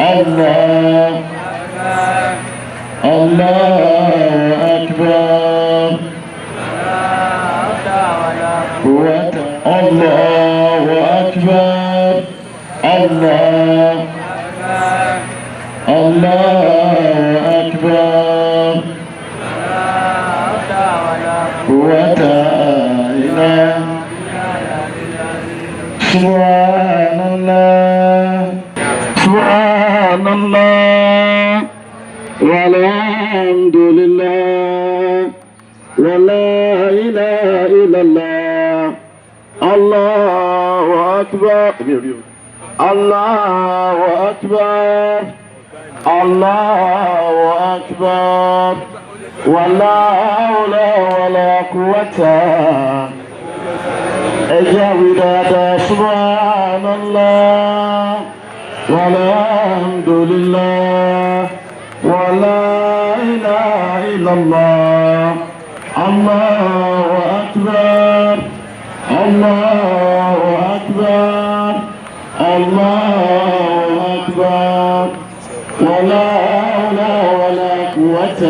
الله الله أكبر الله أكبر الله الله أكبر قوة إلا سبحان الله سبحان الله والحمد لله ولا إله إلا الله الله أكبر الله أكبر الله أكبر ولا حول ولا قوة أجاوب سبحان الله والحمد لله ولا إله إلا الله الله أكبر الله أكبر الله أكبر ولا حول ولا قوة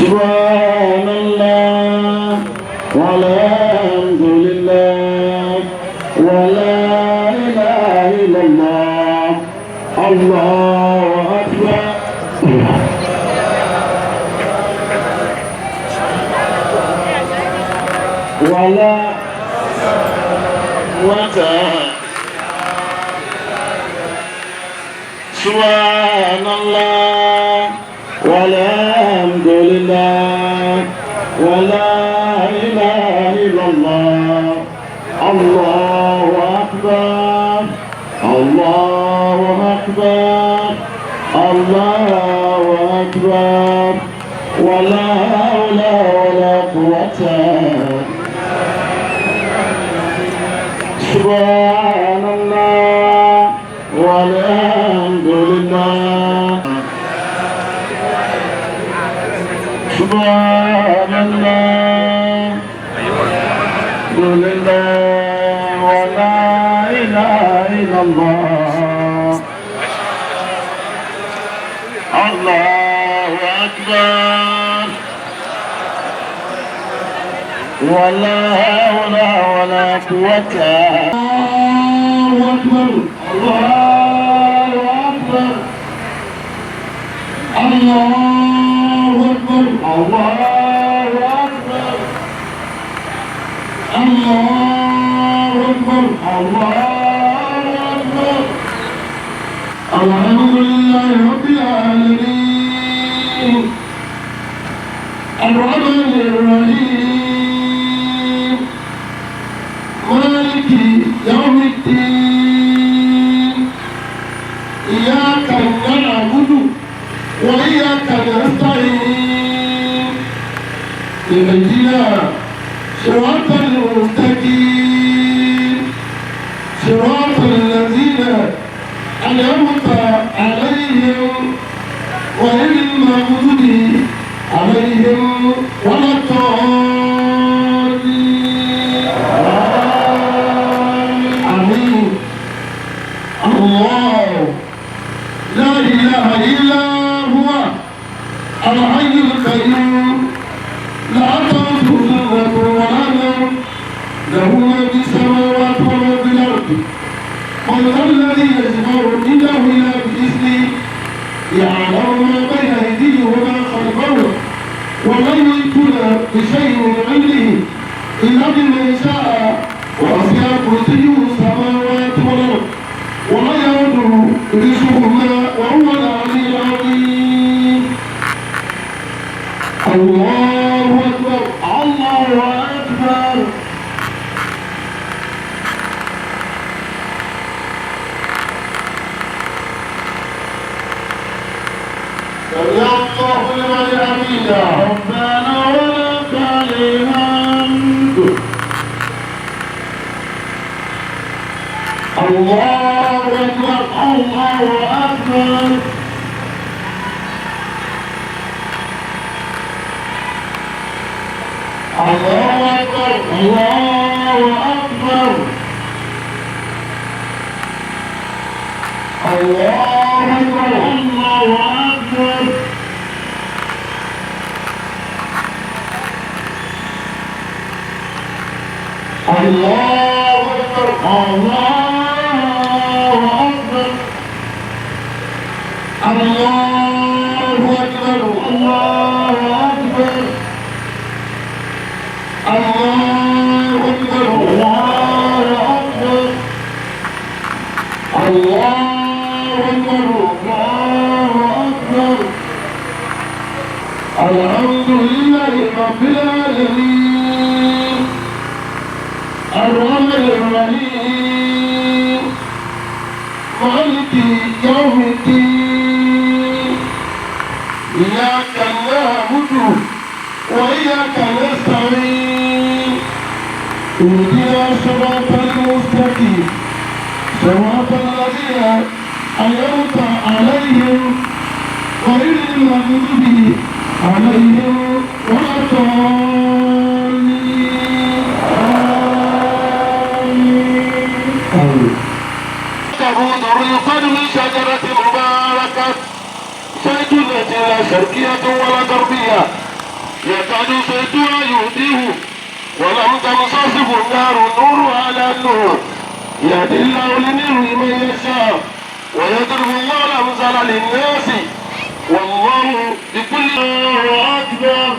سبحان الله والحمد لله ولا إله إلا الله الله أكبر ولا سبحان الله والحمد لله ولا إله إلا الله الله أكبر الله أكبر الله أكبر ولا حول ولا قوة سبحان الله والحمد لله سبحان الله الحمد لله ولا إله إلا الله الله أكبر ولا حول ولا قوة الله أكبر الله أكبر الله أكبر الله أكبر الله أكبر الله أكبر الحمد لله رب العالمين الرحمن الرحيم مالك يوم الدين إياك نعبد وإياك نستعين اهدنا صراط المستقيم صراط الذين أنعمت عليهم غير المغضوب عليهم ولا الضالين آمين الله لا إله إلا هو الحي القيوم لا تأخذه سنة ولا نوم له ما في السماوات وما في الأرض من ذا الذي يشفع عنده إلا بإذنه يعلم ما بين أيديهم وما خلفهم ومن يكون بشيء من علمه إلا بما شاء وسع كرسيه السماوات والأرض ولا يؤوده حفظهما وهو العلي العظيم الله أكبر الله أكبر سمع الله لمن حمده ربنا ولك الحمد الله أكبر الله أكبر الله أكبر الله أكبر الله أكبر الله أكبر الله أكبر الله أكبر الله أكبر الله أكبر الله أكبر الله أكبر الله أكبر الله أكبر الحمد لله رب العالمين الرحمن الرحيم مالك يوم الدين إياك نعبد وإياك نستعين اهدنا الصراط المستقيم صراط الذين أنعمت عليهم غير المغضوب عليهم ولا الضالين آمين. يقال من شجرة مباركة زيتونة لا شرقية ولا غربية يكاد زيتها يهديه ولم تمسسه النار نور على النور يهدي الله لنوره من يشاء ويضرب الله الأمثال للناس والله بكل أكبر.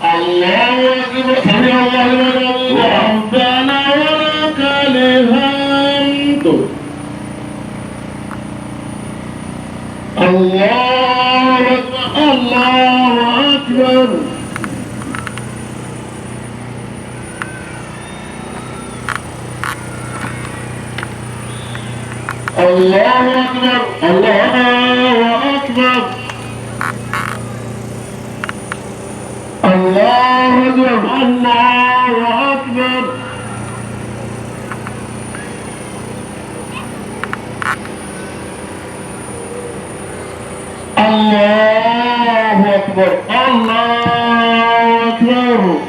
الله أكبر سمع الله لمن حمده ربنا ولك الحمد. الله أكبر الله أكبر الله أكبر الله أكبر الله أكبر الله أكبر الله أكبر الله أكبر.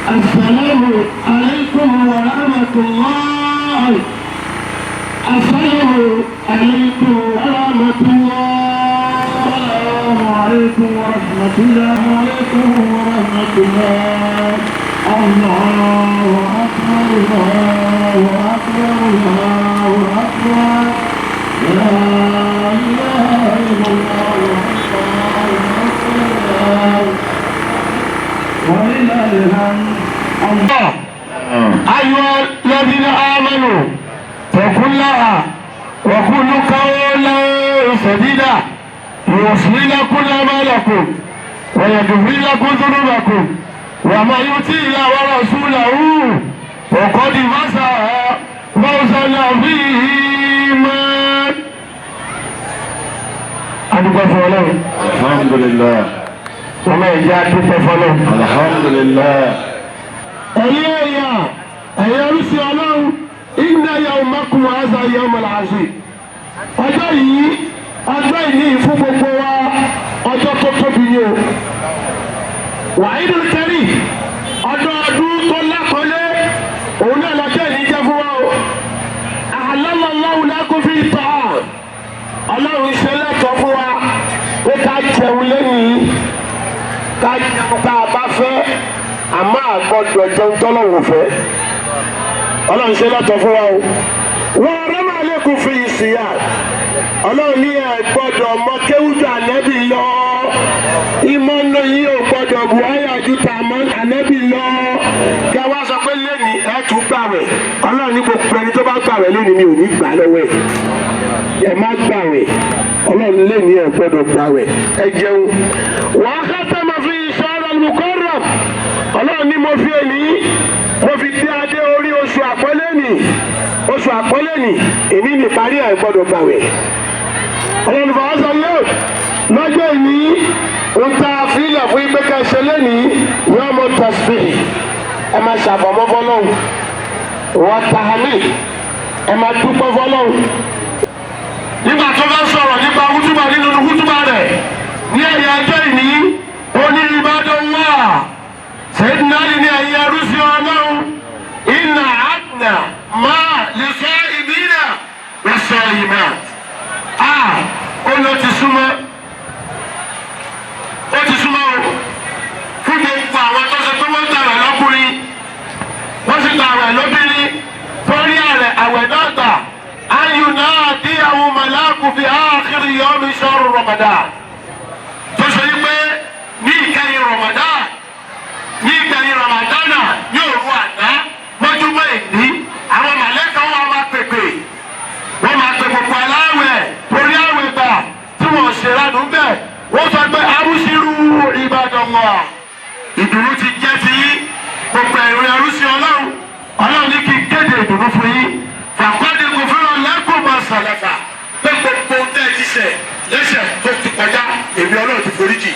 السلام عليكم ورحمة الله. السلام عليكم ورحمة الله. السلام عليكم ورحمة الله. عليكم ورحمة الله. الله أكبر الله أكبر الله أكبر لا إله إلا الله ولله الحمد. الله أيها الذين آمنوا اتقوا الله وقولوا قولا سديدا يصلح لكم أعمالكم ويغفر لكم ذنوبكم ومن يطع الله ورسوله فقد فاز فوزا عظيما. adúgbò fọlọ́. alhamdulilayi. ọmọ ìjà dúpẹ́ fọlọ́. alhamdulilayi. ẹ̀yin oríṣi ọlọ́run inna yawmakum hadha yawmul azim. ọjọ́ yìí fún gbogbo wa ọjọ́ tó tóbi ni o. wàhídùn kẹrì ọdún tó lákọlé òun náà lọ́jọ́ yìí jẹ́ fún wa o. ahallallahu lakum fi ta'am. ọlọ́run ṣe lẹ́tọ̀ọ́ fún wa pé ká jẹun lẹ́yìn ká jẹun tá a bá fẹ́ àmọ́ àgbọ̀dọ̀ jẹun tọ́lọ́run fẹ́. ọlọ́run ṣe lẹ́tọ̀ọ́ fún wa o. wọ́n rẹ́mọ̀ lẹ́kùn fi ìsìyà ọlọ́run ní ẹ̀ gbọ́dọ̀ mọ kéwùjọ ànẹ́bì lọ. ìmọ̀ náà yìí ò gbọ́dọ̀ bu ayájú tá a mọ ànẹ́bì lọ. kí a wá sọ pé lẹ́nìí ẹ̀ tún gbàwẹ̀ ọlọ́run ní gbogbo ẹni tó bá gbàwẹ̀ lónìí mi ò ní gbà lọ́wọ́ ẹ̀. ẹ má gbàwẹ̀ ọlọ́run lẹ́nìí ẹ̀ gbọ́dọ̀ gbàwẹ̀ ẹ jẹun. wàá kẹ́tẹ́ máa fi ìṣọ́ra lùkọ́rọ̀ ọlọ́run ní mo fi èlì mo fi dé adé orí oṣù àpọ́nlé nì èmi ní parí ẹ̀ gbọ́dọ̀ gbàwẹ̀. ọlọ́run bàbá sọ yóò lọ́jọ́ ìní ń ta fílẹ̀ fún ìgbẹ́kẹ̀ ṣe lẹ́nìí yóò mọ tẹ̀sí ẹ máa ṣàbọ̀mọ́ fọlọ́hún wọ́n ta hàmì ẹ máa dúpẹ́ fọlọ́hún. nígbà tó bá sọ̀rọ̀ nípa hútùbà nínú hútùbà rẹ̀ ní ẹ̀yà ẹjọ́ ìní oní ibadallah Sayyidina Ali ní ẹ̀yẹ arúsí ọlọ́run inna adna ma lis-sa'imina was-sa'imat. Ó lọ ti súnmọ́ o fún gbogbo àwọn tó ṣe pé wọ́n gbààwẹ̀ lọ́kùnrin wọ́n sì gbààwẹ̀ lóbìnrin torí àwẹ̀ náà gbà ayù náà dí àwọn màláàkù fi áàkiri yawmi shahri Ramadan tó ṣe yí pé ní ìkẹyìn Ramadana ní òru àná mọ́júmọ́ ìní àwọn màlẹ́kà wọn máa pèpè wọ́n máa pè gbogbo aláwẹ̀ torí àwẹ̀ gbà tí wọ́n ṣe lánàá bẹ́ẹ̀ wọ́n sọ pé arúṣirú ibadallah ìdùnnú ti jẹ́ ti yín gbogbo ẹ̀rọ arúṣi ọlọ́run ní kí n kéde ìdùnnú fún yín fàkọ́dé kò fẹ́ràn lẹ́kọ̀ọ́ máa sàlẹ̀fà pé gbogbo tẹ́ ẹ ti ṣẹ̀ lẹ́ṣẹ̀ tó ti kọjá èmi ọlọ́run ti forí jì.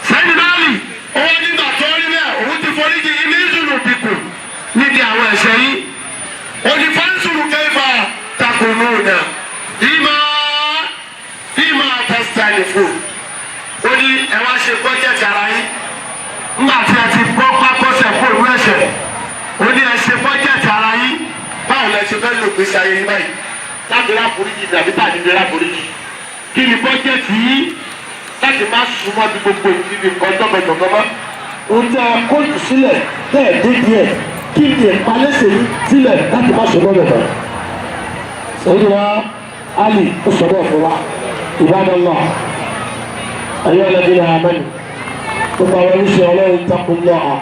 Sayyidina Ali owó nígbà tó rí bẹ́ẹ̀ òun ti forí jì ilé ìṣúná òbíkù níbi àwọn ẹ̀ṣẹ̀ yìí òní fáńsùrù kẹfà takùnú náà ìmọ̀ àtẹ̀sítàlì fún ó ní ẹ wá ṣe bọ́jẹ̀tì ara yín nígbà tí ẹ ti gbọ́ pápọ́sẹ̀ fún ìlú ẹ̀ṣẹ̀ ó ní ẹ ṣe bọ́jẹ̀tì ara yín báwo lẹ ṣe fẹ́ lò gbèsè ayé yín báyìí láti ráforíjì tàbí tàbí ní ráforíjì kí ni bọ́jẹ̀tì yín láti má súnmọ́ bí gbogbo ìdíbi nǹkan jọ́gbọ̀jọ̀gbọ́ mọ́. ohun tí a kóòtù sílẹ̀ bẹ́ẹ̀ dé díẹ̀ kí ni ìpalẹ́sẹ̀ yìí sílẹ̀ láti má súnmọ́ bẹ̀rẹ̀. Sayyidina Ali ó sọ̀rọ̀ fún wa ibadallah ayọ́ ẹlẹ́bìnrin àmẹ́nu gbogbo àwọn oníṣẹ́ ọlọ́run takùn náà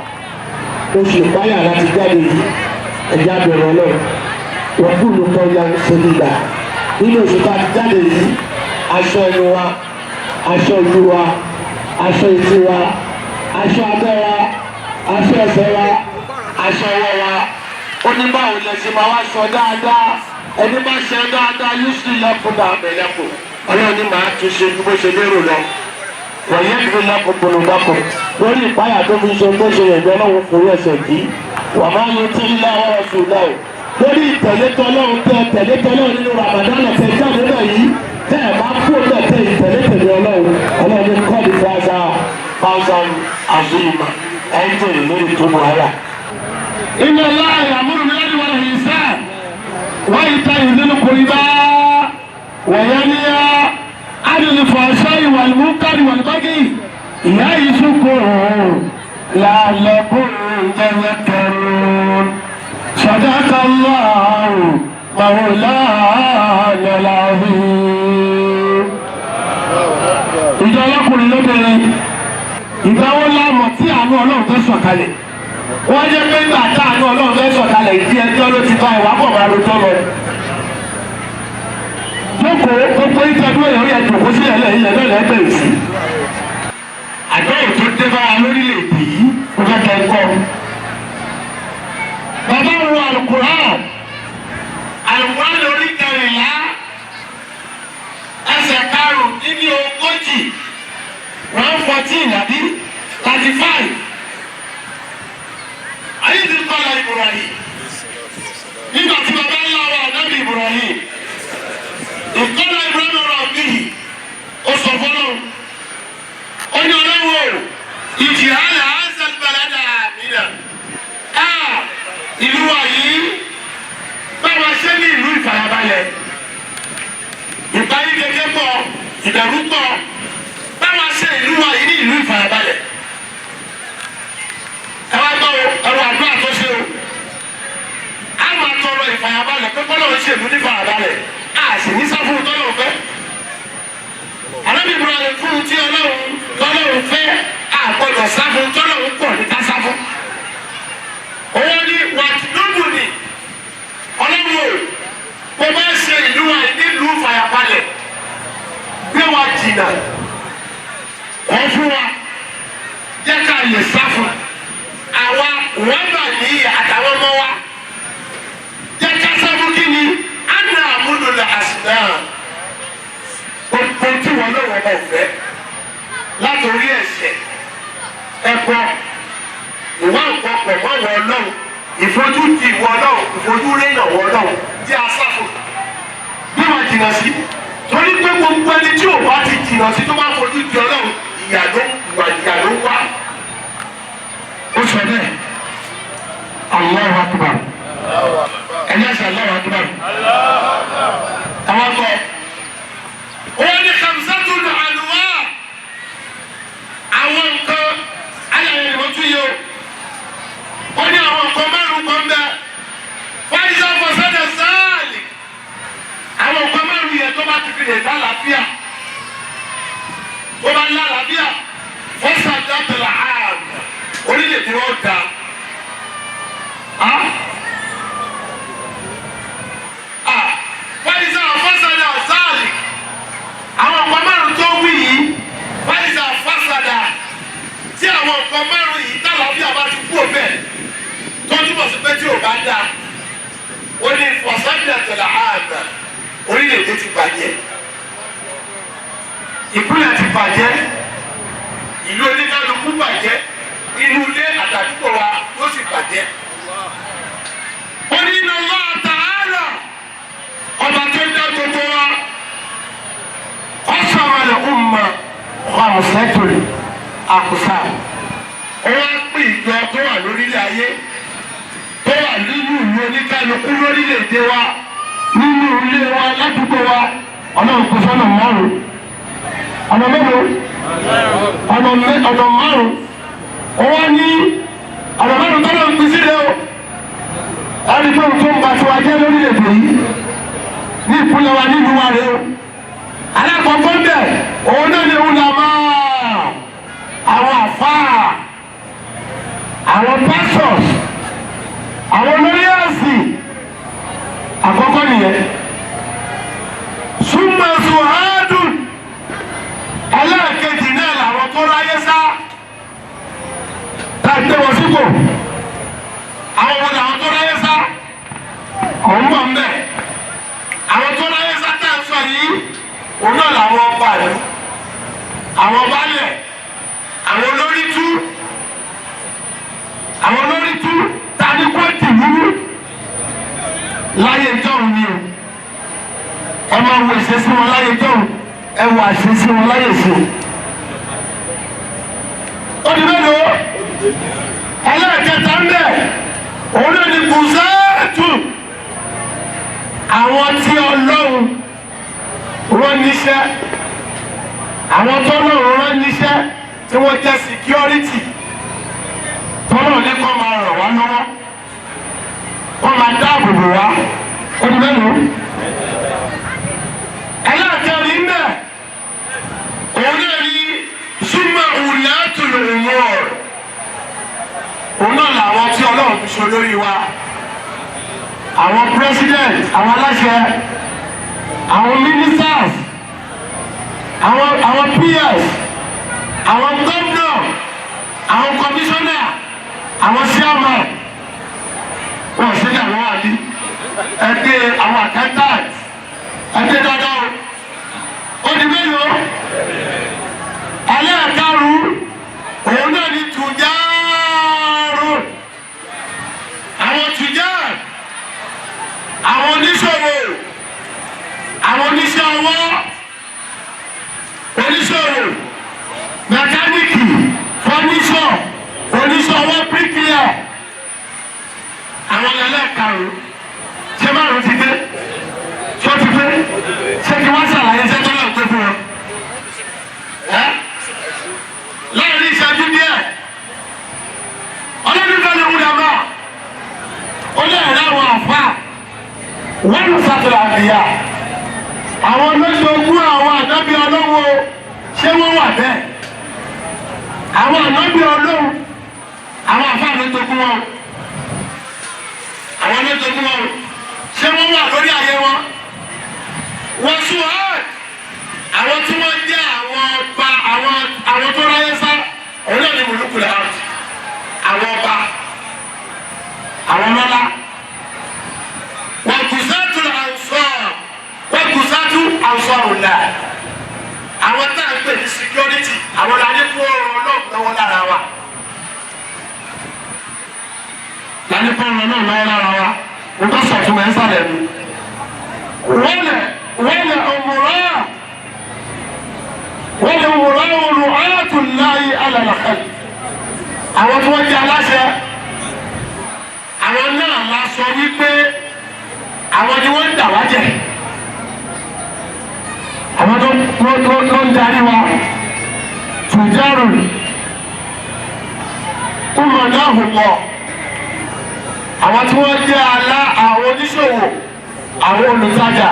oṣù ìpáyà láti jáde yìí ẹ̀já bẹ̀rẹ̀ ọlọ́run wọ́n kú ló tọ́ ya sórí ìgbà nínú oṣù tá a ti jáde yìí aṣọ ẹnu wa aṣọ ìlú wa aṣọ ìtì wa aṣọ abẹ́ wa aṣọ ẹsẹ̀ wa aṣọ ọwọ́ wa ó ní báwo lẹ ṣe máa wá sọ dáadáa ẹni bá ṣe dáadáa yóò sì lẹ́kùn náà mẹ́lẹ́kùn ọlọ́run ní màá tún ṣe bó ṣe lérò lọ wọ̀nyẹ́ ìlú lẹ́kùn polondákùn lórí ìpáyà tó fi ṣe tó ṣe ẹ̀gbẹ́ náà forí ẹsẹ̀ kí wà máa yẹ tí ilé àwọn ọ̀sùn náà lórí ìtẹ̀lẹ́tọ̀lọ́run tẹ̀lẹ́tọ̀lọ́run nínú Ramadan tẹ̀ jáde náà yìí tẹ́ ẹ̀ máa kú náà tẹ̀ ìtẹ̀lẹ́tẹ̀lẹ́ ọlọ́run ní kọ́ọ̀dù fáṣán àzúmà ẹ̀ńtẹ̀ lórí tó mọ̀ ọ́yà. inna Allaha ya'muru bil-'adli wal-ihsan wa ita'i dhil-qurba wa yanha 'anil fahsha'i wal-munkari wal-bagyi ya'izukum la'allakum tadhakkarun. Sadaqallahu mawlana al-'azim. Ìjọ ọlọ́kùnrin lóbìnrin ìgbà wo lámọ̀ tí àánú ọlọ́run tó sọ̀kalẹ̀ wọ́n jẹ́ pé nígbà tá àánú ọlọ́run tó sọ̀kalẹ̀ ìdí ẹjọ́ ló ti bá ìwà bọ̀ máa lójọ́ lọ. Jókòó gbogbo ìtọ́jú èèyàn yẹ jòkó sí ẹlẹ́yìn lẹ́lẹ́ bẹ̀rẹ̀ sí. Àjọyọ̀ tó dé bá wa lórílẹ̀‐èdè yìí kó fẹ́ kẹ́ kọ́. Bàbá wo Al-Qur'an lórí kẹrìnlá ẹsẹ̀ karùn-ún-dín-ní-ogójì 114 àbí 35. Ayé ti kọ́lá Ibrahim. Nígbà tí bàbá ńlá wa Ànábì Ibrahim. Ìkọ́lá Ibrahim ọ̀rọ̀ bíi ó sọ fọ́lọ́. Ó ní ọlọ́wọ́ ìjì àlà àṣà balada àmìnà. Ìlú wa yìí báwa ṣe ní ìlú ìfàyàbalẹ̀. Ìparí kékeré pọ̀, ìdẹ̀rú pọ̀. Báwa ṣe ìlú wa yìí ní ìlú ìfàyàbalẹ̀. Ẹ wá gbọ́ ẹ̀rọ àdúrà tó ṣe o. A máa tọrọ ìfàyàbalẹ̀ pé kọ́lọ́ ń ṣe ìlú ní ìfàyàbalẹ̀. A sì ní sáfún tọ́lọ̀ fẹ́. Ànábì Ibrahim fún tí Ọlọ́run fẹ́ àgbọ̀dọ̀ sáfún tọ́lọ̀ ń pọ̀ ní ká sáfún. Owó ní wàtúndùnmù ni Ọlọ́run o. Mo bá ṣe ìlú wa yìí nílùú ìfàyàbalẹ̀. Gbé wa jìnnà. Wọ́n fún wa. Jẹ́ ká lè sáfún. Àwa wọ́n bà ní àtàwọn ọmọ wa. Jẹ́ ká sáfún kí ni? Ana àmúlò àṣìná. Gbogbo tí wọn lọ́wọ́ bá fẹ́ látòrí ẹ̀ṣẹ̀ ẹ̀kọ́ ìwà nǹkan pọ̀ mọ́ wọn lọ́wọ́ ìfojú ti wọ lọ́wọ́ ìfojú rénà wọ lọ́wọ́ tí a sáfù lè lálàáfíà tó bá lálàáfíà fọ́sà dábìlà ààrùn orílẹ̀-èdè wọn da fáyìsà fásádà sáàlì àwọn nǹkan márùn tó wí yìí fáyìsà fásádà tí àwọn nǹkan márùn yìí tálàáfíà bá ti kú òbẹ̀ tó túbọ̀ sí pé tí ò bá dá ó ní fọ́sádà tẹ̀lé ààrùn orílẹ̀-èdè ti bàjẹ́ ìpínlẹ̀ ti bàjẹ́ ìlú oníkálukú bàjẹ́ inú ilé àtàdúgbò wa ló sì bàjẹ́. ó ní iná wá ta'ala ọba tó dá gbogbo wa ọ̀sàmàlẹ̀ umma khamsatun aqsam. ó wá pín ìjọ tó wà lórílẹ̀ ayé tó wà nínú ìlú oníkálukú lórílẹ̀-èdè wa nínú ilé wa ládùúgbò wa ọlọ́run kò sọ́nà márùn-ún ọ̀nà mélòó ọ̀nà márùn-ún ó wá ní ọ̀nà márùn-ún tó lọ́n pín sílẹ̀ o ẹni tó ń tó ń bá tí wàá jẹ́ lórílẹ̀-èdè yìí ní ìpínlẹ̀ wa nínú wa rẹ o alákọ̀ọ́kọ́ bẹ̀ òun náà ni ulama àwọn àfáà àwọn pastors àwọn olórí ẹ̀sìn àkọ́kọ́ nìyẹn súnmọ́ sùhádùn ẹlẹ́ẹ̀kejì náà làwọn tó ráyé sá tàbí wọn sípò àwọn wọn làwọn tó ráyé sá mọ̀ ń bọ̀ ń bẹ̀ àwọn tó ráyé sá tá à ń sọ yìí òun náà làwọn ọba rẹ̀ àwọn baálẹ̀ àwọn olórí tú tani kó dì wúrú láyé ìjọ́run ni o ẹ máa wo ìṣesí wọn láyé ìjọ́run ẹ wo àṣesí wọn láyé ìṣe. ó di mélòó ẹlẹ́ẹ̀kẹta ń bẹ̀ òun náà ni kùsẹ́ẹ̀tù àwọn tí ọlọ́run rán níṣẹ́ àwọn tó lọ́run rán níṣẹ́ tí wọ́n jẹ́ security tọ́lọ̀ ní kọ́ máa ràn wá lọ́wọ́ wọ́n máa dáàbò bò wá ó di mélòó ẹlẹ́ẹ̀kẹrin ń bẹ̀ òun náà ni súnmọ́ ulatul umur òun náà làwọn tí ọlọ́run fi ṣe lórí wa àwọn president àwọn aláṣẹ àwọn ministers àwọn PS àwọn governor àwọn commissioner àwọn chairman wọn ò sí ní àwọn àdí ẹgbẹ́ àwọn accountant ẹgbẹ́ dáadáa ó di mélòó ẹlẹ́ẹ̀karùn-ún òun náà ni tùjárù àwọn tùjárù àwọn oníṣòwò àwọn oníṣẹ́ ọwọ́ oníṣòwò mẹkáníìkì fọ́níṣọ̀ oníṣẹ́ ọwọ́ bíríkìlà àwọn ẹlẹ́ẹ̀karùn-ún ṣé márùn-ún ti dé ṣé ó ti dé ṣé kí wọ́n ṣàlàyé ṣé tó lọ́ọ̀ pé fún wọn. láàrin ìṣẹ́jú díẹ̀ ọlọ́dún kan lè wúlò àmà ó lè rí àwọn àfà wọ́n lù sàtìlà àdìyà àwọn olóṣogún àwọn ànábì ọlọ́wọ́ ṣé wọ́n wà bẹ́ẹ̀ àwọn ànábì ọlọ́wọ́ àwọn àfà lójogún wọn àwọn lójogún wọn ṣé wọ́n wà lórí ayé wọn wọ́n sùn hàn àwọn tí wọ́n jẹ́ àwọn ọba àwọn tó ráyé sá òun náà ni mùlùkùlẹ̀ hàn àwọn ọba àwọn ọlọ́lá wọ́n kù sátú àǹsọ̀rùlà àwọn tá à ń pè ní security àwọn làní kú ọrọ̀ náà lọ́wọ́ lára wa làní kú ọrọ̀ náà lọ́wọ́ lára wa wọ́n tó sọ̀tún ẹ̀ ń sàlẹ̀ mi wọ́n lẹ̀ ọmọràn olùhàtù láyé alàlàkàlì àwọn tí wọ́n jẹ́ aláṣẹ àwọn náà la sọ wípé àwọn ni wọ́n ń dà wá jẹ àwọn tó ń darí wa tùjárù kúmọ̀ náà hù pọ̀ àwọn tí wọ́n jẹ́ àwọn oníṣòwò àwọn olùtajà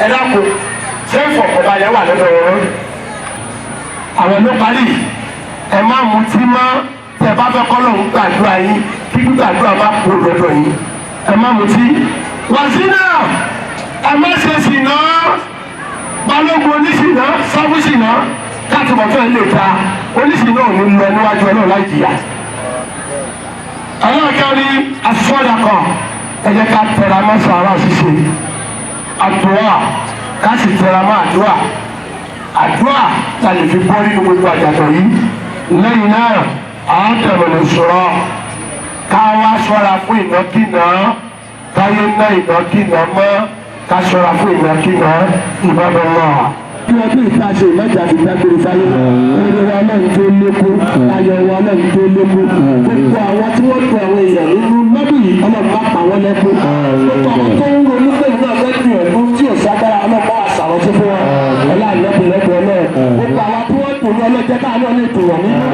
ẹ̀dàkùn ṣé ìfọ̀kànbalẹ̀ wà lọ́dọ̀ wọn. àwọn ló parí ẹ má mutí mọ́ tẹ bá fẹ́ kọ́lọ́hún gbàdúrà yín kí gbàdúrà má kú lọ́dọ̀ yín ẹ má mutí. wàsínà ẹ má ṣe ṣìnà balógun oníṣìnà sábúṣìnà káàtì bọ̀tọ̀ ẹ̀ lè ta oníṣìnà ò ní lọ níwájú ẹ náà láì jìyà. ọlọ́ọ̀kẹ́rin asọ́dà kan ẹ jẹ́ ká tẹra mọ́ sàárà ṣíṣe àdúrà ká sì tẹra mọ́ àdúrà ta lè fi bọ́ nínú gbogbo àjàtọ̀ yìí. lẹ́yìn náà àwọn tẹ̀wọ̀n sọ̀rọ̀ ká wá ṣọ́ra fún ìnákìná káyé ná ìnákìná mọ́ ká ṣọ́ra fún ìnákìná ìbábọ̀ náà. bí wọ́n bí ìta ṣe ìmọ̀jà ti dágbére sáyé orí wa náà ń tó lékún ayọ̀ wa náà ń tó lékún gbogbo àwọn tí wọ́n pe àwọn èèyàn nínú lọ́bì yìí ọlọ́run bá pa wọ́n lẹ́kún gbogbo àwọn tó ń ronú pé náà fẹ́ gbìyànjú tí ò ságbára ọlọ́pàá àṣàrọ̀ tó fún wọn ọlá ìlẹ́kùnlẹ́kùn ọlọ́run gbogbo àwọn tí wọ́n tòun ọlọ́jẹ́ káàánú lè tò wọ́n nínú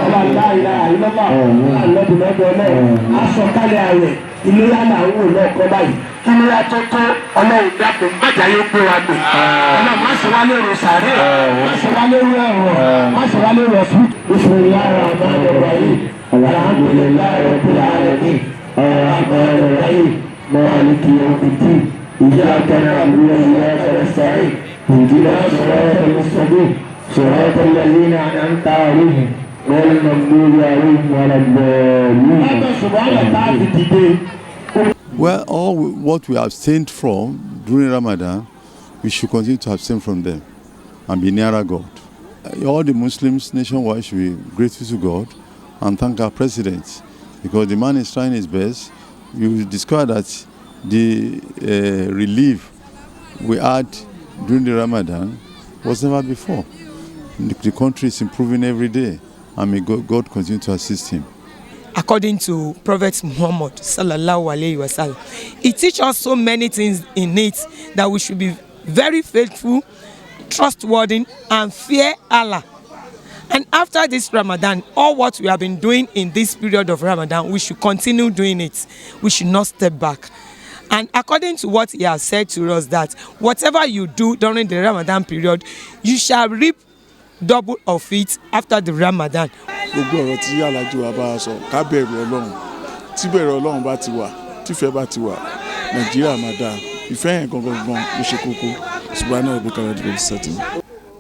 ọlá ìlà àìlọ́pà ọlá ìlẹ́kùnlẹ́kùn ọlọ́run aṣọkalẹ̀ ààrẹ ìlera làwọn ò náà kọ́ báyìí ìlera tó tó ọlọ́run dákun májà yóò gbé wa gbé ọlọ́run má ṣe wá lérò sàárè má ṣe wá lérò ẹ̀rọ má ṣe wá lérò ọ̀sùn. bismillahir rahmanir rahim alhamdulillahi rabbil alamin arrahmanir rahim maliki yawmiddin iyyaka na'budu wa iyyaka nasta'in ihdinas siratal mustaqim siratal ladzina an'amta alaihim ghayril maghdubi alaihim waladdallin. Well, all what we abstained from during Ramadan, we should continue to abstain from them and be nearer God. All the Muslims nationwide should be grateful to God and thank our president, because the man is trying his best. You will discover that the relief we had during the Ramadan was never before. The country is improving every day, and may God continue to assist him. According to Prophet Muhammad sallallahu alaihi wasallam, he teaches us so many things in it that we should be very faithful, trustworthy, and fear Allah. And after this Ramadan, all what we have been doing in this period of Ramadan, we should continue doing it. We should not step back. And according to what he has said to us, that whatever you do during the Ramadan period, you shall reap double of it after the Ramadan. gbogbo ọ̀rọ̀ tí alájú wa bá a sọ ká bẹ̀rù ọlọ́run tí bẹ̀rù ọlọ́run bá ti wà tífẹ́ bá ti wà nàìjíríà máa dáa ìfẹ́ yẹn gangan ló ṣe kókó ṣùgbọ́n náà bí kára dìbò sẹ́tì.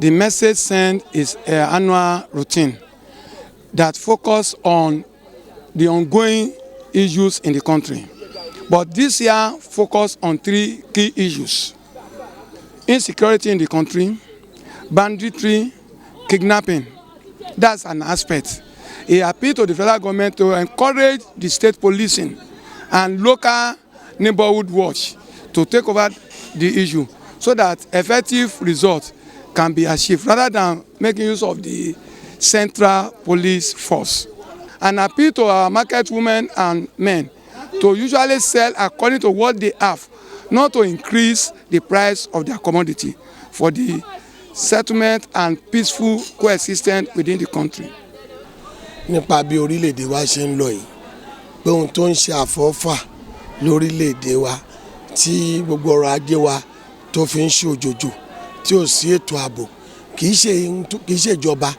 The message sent is an annual routine that focus on the ongoing issues in the country, but this year focus on 3 key issues: insecurity in the country, banditry, kidnapping. That's an aspect. He appealed to the federal government to encourage the state policing and local neighborhood watch to take over the issue so that effective results can be achieved rather than making use of the central police force. An appeal to our market women and men to usually sell according to what they have, not to increase the price of their commodity for the settlement and peaceful coexistence within the country. Nípa bí orílẹ̀-èdè wa ṣe ń lọ yìí, pé ohun tó ń ṣe àfọ́fà lórílẹ̀-èdè wa tí gbogbo ọrọ̀ ajé wa tó fi ń ṣe òjòjò tí ò sí ètò ààbò kì í ṣe ìjọba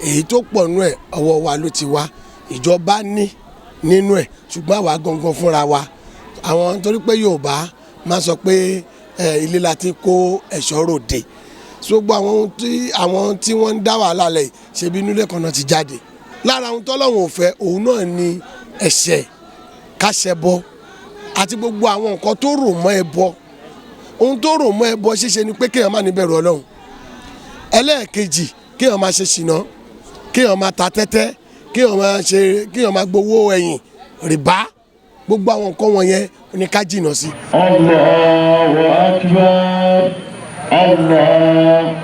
èyí tó pọ̀ nú ẹ̀ ọwọ́ wa ló ti wá ìjọba ní nínú ẹ̀ ṣùgbọ́n àwa gangan fúnra wa àwọn torí pé Yorùbá máa sọ pé ilé la ti kó ẹ̀ṣọ́ ròde ṣùgbọ́n àwọn tí wọ́n ń dá wàhálà lẹ̀ ṣe bí inú ilé kan náà ti jáde lára ohun tọ́lọ́run ò fẹ́ òun náà ni ẹ̀ṣẹ̀ káṣẹbọ àti gbogbo àwọn nǹkan tó rò mọ́ ẹbọ ohun tó rò mọ́ ẹbọ ṣíṣe ni pé kéèyàn má ní bẹ̀rù Ọlọ́run ẹlẹ́ẹ̀kejì kéèyàn má ṣe ṣìnà kéèyàn má ta tẹ́tẹ́ kéèyàn má gbowó ẹ̀yìn rìbá gbogbo àwọn nǹkan wọ̀nyẹn ní ká jìnnà sí. Allahu Akbar. Allah,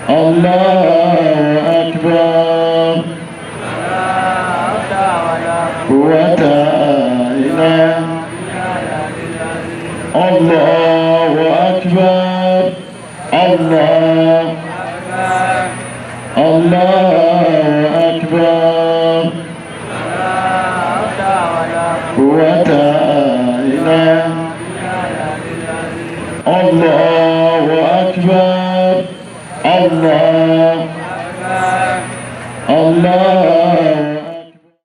Allahu Akbar, wa ta'ala, Allahu Akbar, Allah, Allah.